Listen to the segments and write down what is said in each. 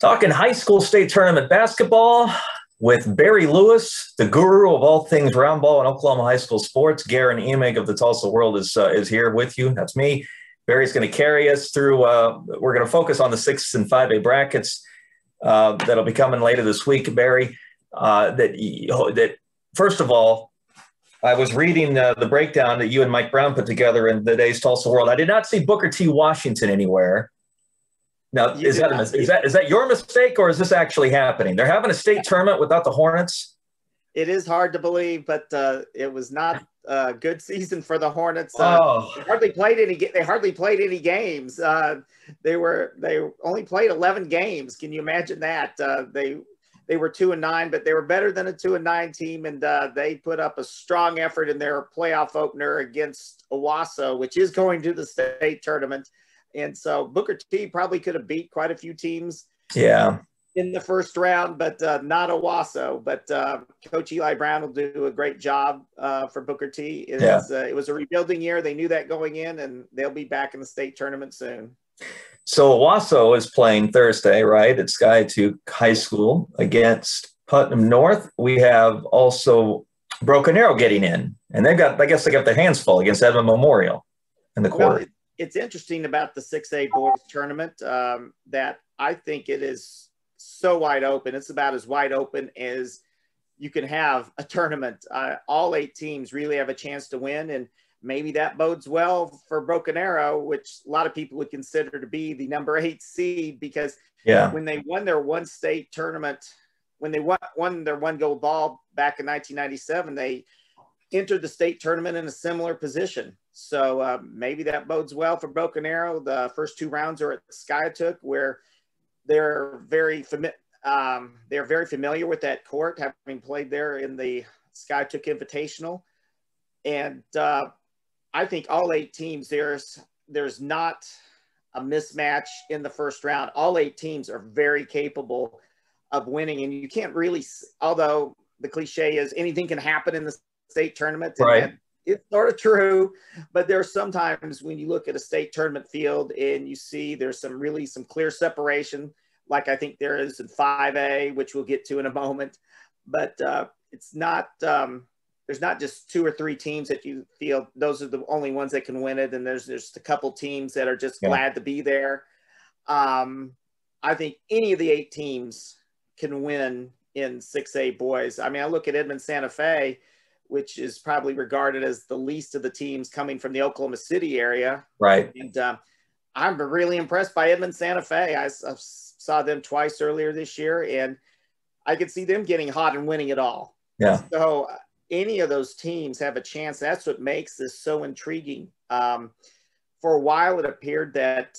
Talking high school state tournament basketball with Barry Lewis, the guru of all things round ball and Oklahoma high school sports. Garen Emig of the Tulsa World is here with you. That's me. Barry's going to carry us through. We're going to focus on the 6 and 5A brackets that'll be coming later this week, Barry. That first of all, I was reading the breakdown that you and Mike Brown put together in the day's Tulsa World. I did not see Booker T. Washington anywhere. Now, is that your mistake, or is this actually happening? They're having a state tournament without the Hornets. It is hard to believe, but it was not a good season for the Hornets. They hardly played any games. They only played 11 games. Can you imagine that? They were 2-9, but they were better than a 2-9 team, and they put up a strong effort in their playoff opener against Owasso, which is going to the state tournament. And so Booker T probably could have beat quite a few teams in the first round, but not Owasso. But Coach Eli Brown will do a great job for Booker T. It was a rebuilding year. They knew that going in, and they'll be back in the state tournament soon. So Owasso is playing Thursday, right, at Sky 2 High School against Putnam North. We have also Broken Arrow getting in, and they got their hands full against Edmond Memorial in the quarter. Well, it's interesting about the 6A boys tournament that I think it is so wide open. It's about as wide open as you can have a tournament. All 8 teams really have a chance to win, and maybe that bodes well for Broken Arrow, which a lot of people would consider to be the number 8 seed, because when they won their one state tournament, when they won their one gold ball back in 1997, they entered the state tournament in a similar position. So maybe that bodes well for Broken Arrow. The first 2 rounds are at Skiatook, where they're very familiar with that court, having played there in the Skiatook Invitational. And I think all 8 teams, there's not a mismatch in the first round. All 8 teams are very capable of winning, and you can't really, although the cliche is anything can happen in the state tournament, right? It's sort of true, but there's sometimes when you look at a state tournament field and you see there's some clear separation, like I think there is in 5A, which we'll get to in a moment. But it's not there's not just 2 or 3 teams that you feel those are the only ones that can win it, and there's just a couple teams that are just glad to be there. I think any of the 8 teams can win in 6A boys. I mean, I look at Edmond Santa Fe, which is probably regarded as the least of the teams coming from the Oklahoma City area. Right. And I'm really impressed by Edmond Santa Fe. I saw them twice earlier this year, and I could see them getting hot and winning it all. Yeah. So any of those teams have a chance. That's what makes this so intriguing. For a while, it appeared that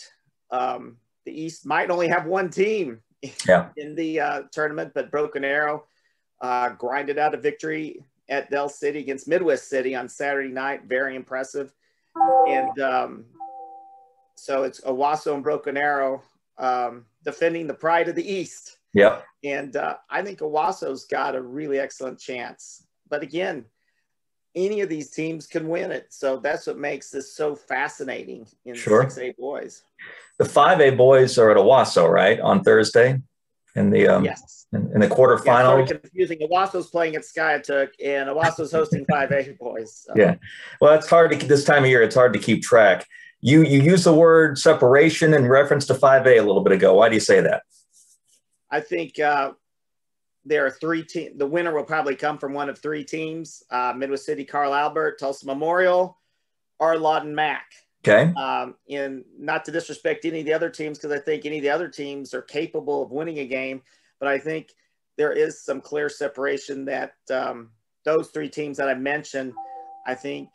the East might only have 1 team in the tournament, but Broken Arrow grinded out a victory at Del City against Midwest City on Saturday night. Very impressive. And so it's Owasso and Broken Arrow defending the pride of the East. Yeah. And I think Owasso's got a really excellent chance. But again, any of these teams can win it. So that's what makes this so fascinating in 6A boys. The 5A boys are at Owasso, right, on Thursday in the in the quarterfinals. Yeah, sort of confusing. Owasso's playing at Skiatook, and Owasso's hosting 5A boys. So. Yeah, well, it's hard to this time of year. It's hard to keep track. You use the word separation in reference to 5A a little bit ago. Why do you say that? I think there are 3 teams. The winner will probably come from one of 3 teams: Midwest City, Carl Albert, Tulsa Memorial, or Lawton Mac. Okay. And not to disrespect any of the other teams, because I think any of the other teams are capable of winning a game, but I think there is some clear separation that those 3 teams that I mentioned, I think,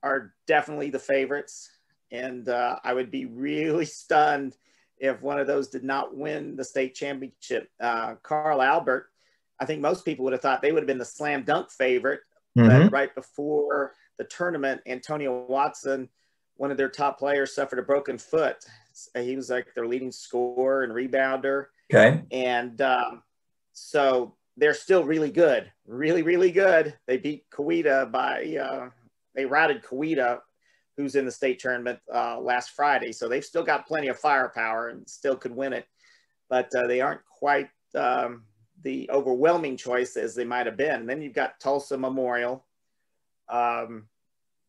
are definitely the favorites. And I would be really stunned if one of those did not win the state championship. Carl Albert, I think most people would have thought they would have been the slam dunk favorite. But right before the tournament, Antonio Watson, one of their top players, suffered a broken foot. He was like their leading scorer and rebounder. Okay. And so they're still really good, really, really good. They beat Coweta they routed Coweta, who's in the state tournament last Friday. So they've still got plenty of firepower and still could win it. but they aren't quite the overwhelming choice as they might have been. And then you've got Tulsa Memorial.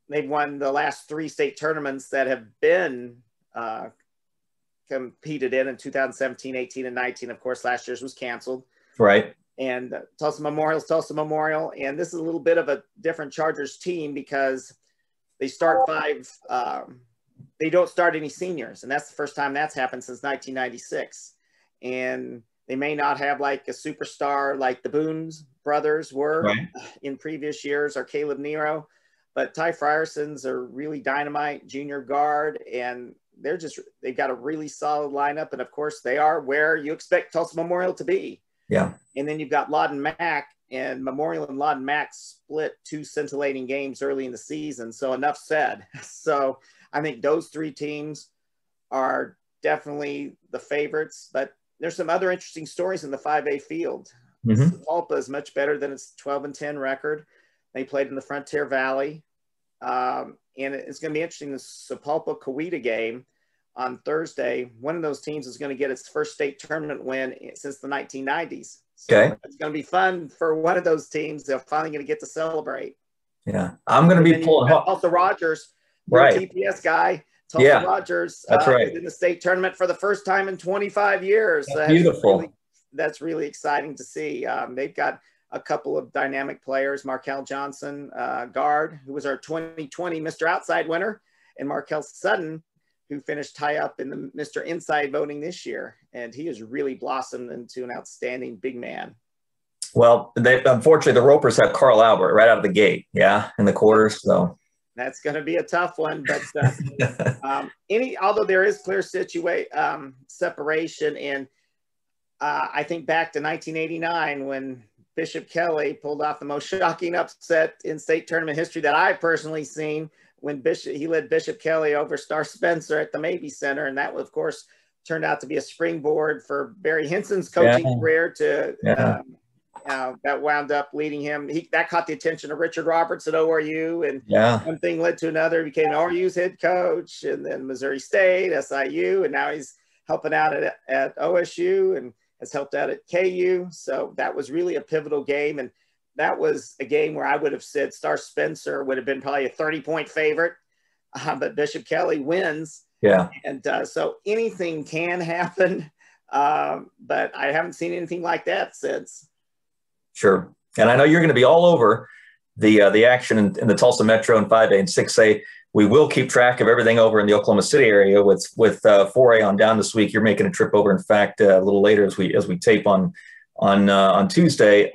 They've won the last 3 state tournaments that have been competed in 2017, 18, and 19. Of course, last year's was canceled. Right. And Tulsa Memorial. And this is a little bit of a different Chargers team because they start 5. They don't start any seniors. And that's the first time that's happened since 1996. And they may not have like a superstar like the Boone's brothers were in previous years, or Caleb Nero. But Ty Frierson's a really dynamite junior guard, and they've got a really solid lineup. And of course, they are where you expect Tulsa Memorial to be. Yeah. And then you've got Lawton Mack, and Memorial and Lawton Mack split 2 scintillating games early in the season. So enough said. So I think those 3 teams are definitely the favorites, but there's some other interesting stories in the 5A field. Sapulpa is much better than its 12-10 record. They played in the Frontier Valley. And it's going to be interesting, the Sapulpa-Coweta game on Thursday. One of those teams is going to get its first state tournament win since the 1990s. So it's going to be fun for one of those teams. They're finally going to get to celebrate. Yeah. I'm going to be pulling up. Tulsa Rogers, TPS guy. Tulsa Rogers in the state tournament for the first time in 25 years. That's beautiful. That's really exciting to see. They've got a couple of dynamic players, Markel Johnson, guard, who was our 2020 Mr. Outside winner, and Markel Sutton, who finished high up in the Mr. Inside voting this year. And he has really blossomed into an outstanding big man. Well, unfortunately, the Ropers have Carl Albert right out of the gate, in the quarters. So that's going to be a tough one. But although there is clear separation, and I think back to 1989 when Bishop Kelly pulled off the most shocking upset in state tournament history that I've personally seen, when he led Bishop Kelly over Star Spencer at the Mabee Center. And that, of course, turned out to be a springboard for Barry Henson's coaching career that wound up leading him. That caught the attention of Richard Roberts at ORU. And one thing led to another. He became ORU's head coach, and then Missouri State, SIU, and now he's helping out at OSU and has helped out at KU. So that was really a pivotal game. And that was a game where I would have said Star Spencer would have been probably a 30-point favorite, but Bishop Kelly wins. Yeah. And so anything can happen, but I haven't seen anything like that since. Sure. And I know you're going to be all over the action in the Tulsa Metro and 5A and 6A. We will keep track of everything over in the Oklahoma City area with 4A on down this week. You're making a trip over, in fact, a little later as we tape on Tuesday.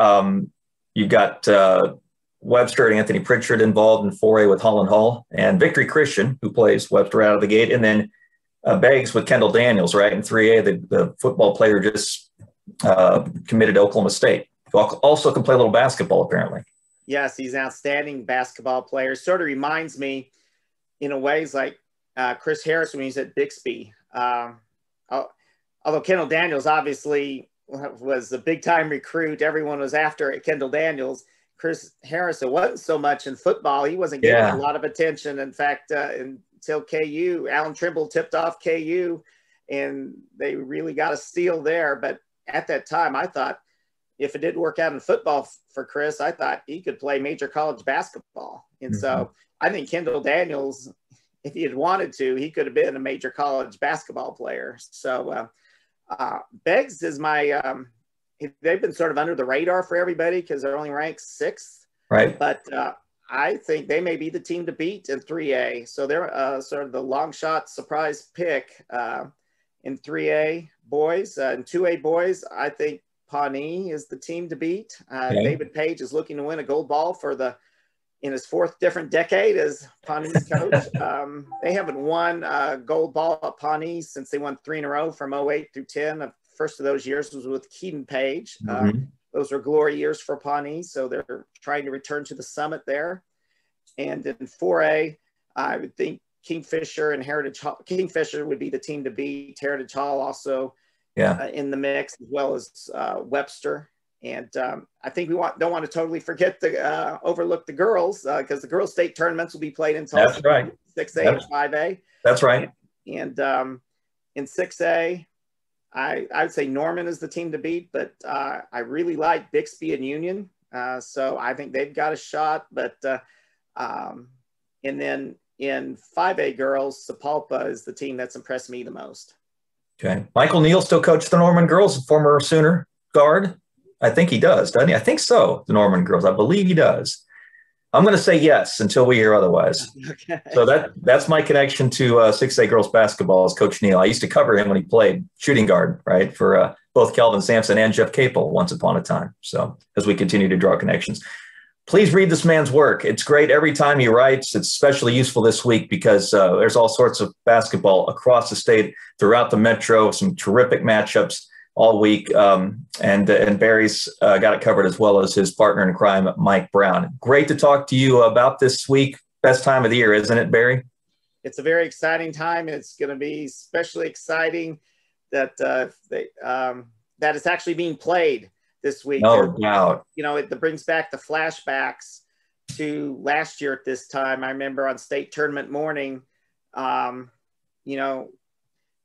You've got Webster and Anthony Pritchard involved in 4A with Holland Hall, and Victory Christian, who plays Webster out of the gate, and then Beggs with Kendall Daniels, right? In 3A, the football player just committed to Oklahoma State, who also can play a little basketball, apparently. Yes, he's an outstanding basketball player. Sort of reminds me, in a ways, like Chris Harris when he's at Bixby. Although Kendall Daniels obviously was a big-time recruit. Everyone was after Kendall Daniels. Chris Harris, it wasn't so much in football. He wasn't getting a lot of attention. In fact, until KU, Alan Trimble tipped off KU, and they really got a steal there. But at that time, I thought if it didn't work out in football for Chris, I thought he could play major college basketball. And so I think Kendall Daniels, if he had wanted to, he could have been a major college basketball player. So Beggs is they've been sort of under the radar for everybody because they're only ranked 6th. Right. But I think they may be the team to beat in 3A. So they're sort of the long shot surprise pick in 3A boys. In 2A boys, I think Pawnee is the team to beat. David Page is looking to win a gold ball in his 4th different decade as Pawnee's coach. They haven't won a gold ball at Pawnee since they won 3 in a row from 08 through 10. The first of those years was with Keaton Page. Those were glory years for Pawnee, so they're trying to return to the summit there. And in 4A, I would think Kingfisher and Heritage Hall. Kingfisher would be the team to beat. Heritage Hall also in the mix, as well as Webster. And I think we don't want to totally forget overlook the girls because the girls' state tournaments will be played in Tulsa. That's right. 6A and 5A. That's right. And in 6A, I'd say Norman is the team to beat, but I really like Bixby and Union. So I think they've got a shot. But and then in 5A girls, Sapulpa is the team that's impressed me the most. Okay. Michael Neal still coaches the Norman girls, former Sooner guard. I think he does, doesn't he? I think so. The Norman girls. I believe he does. I'm going to say yes until we hear otherwise. Okay. So that's my connection to 6A girls basketball is Coach Neal. I used to cover him when he played shooting guard, right, for both Kelvin Sampson and Jeff Capel once upon a time. So as we continue to draw connections, please read this man's work. It's great every time he writes. It's especially useful this week because there's all sorts of basketball across the state, throughout the metro, some terrific matchups all week. And Barry's got it covered as well as his partner in crime, Mike Brown. Great to talk to you about this week. Best time of the year, isn't it, Barry? It's a very exciting time. It's going to be especially exciting that that it's actually being played this week. No doubt. You know, it brings back the flashbacks to last year at this time. I remember on state tournament morning, you know,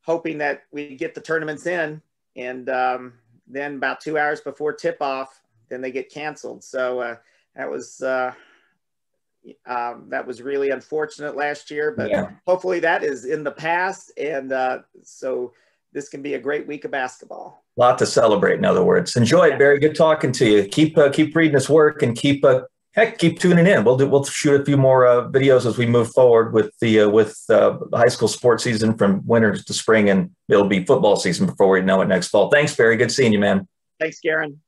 hoping that we get the tournaments in. And then about 2 hours before tip-off, then they get canceled. So that was really unfortunate last year. But yeah, hopefully that is in the past. And so this can be a great week of basketball. A lot to celebrate, in other words. Enjoy it, Barry. Good talking to you. Keep reading this work and keep tuning in. We'll shoot a few more videos as we move forward with the high school sports season from winter to spring, and it'll be football season before we know it next fall. Thanks, Barry. Good seeing you, man. Thanks, Garen.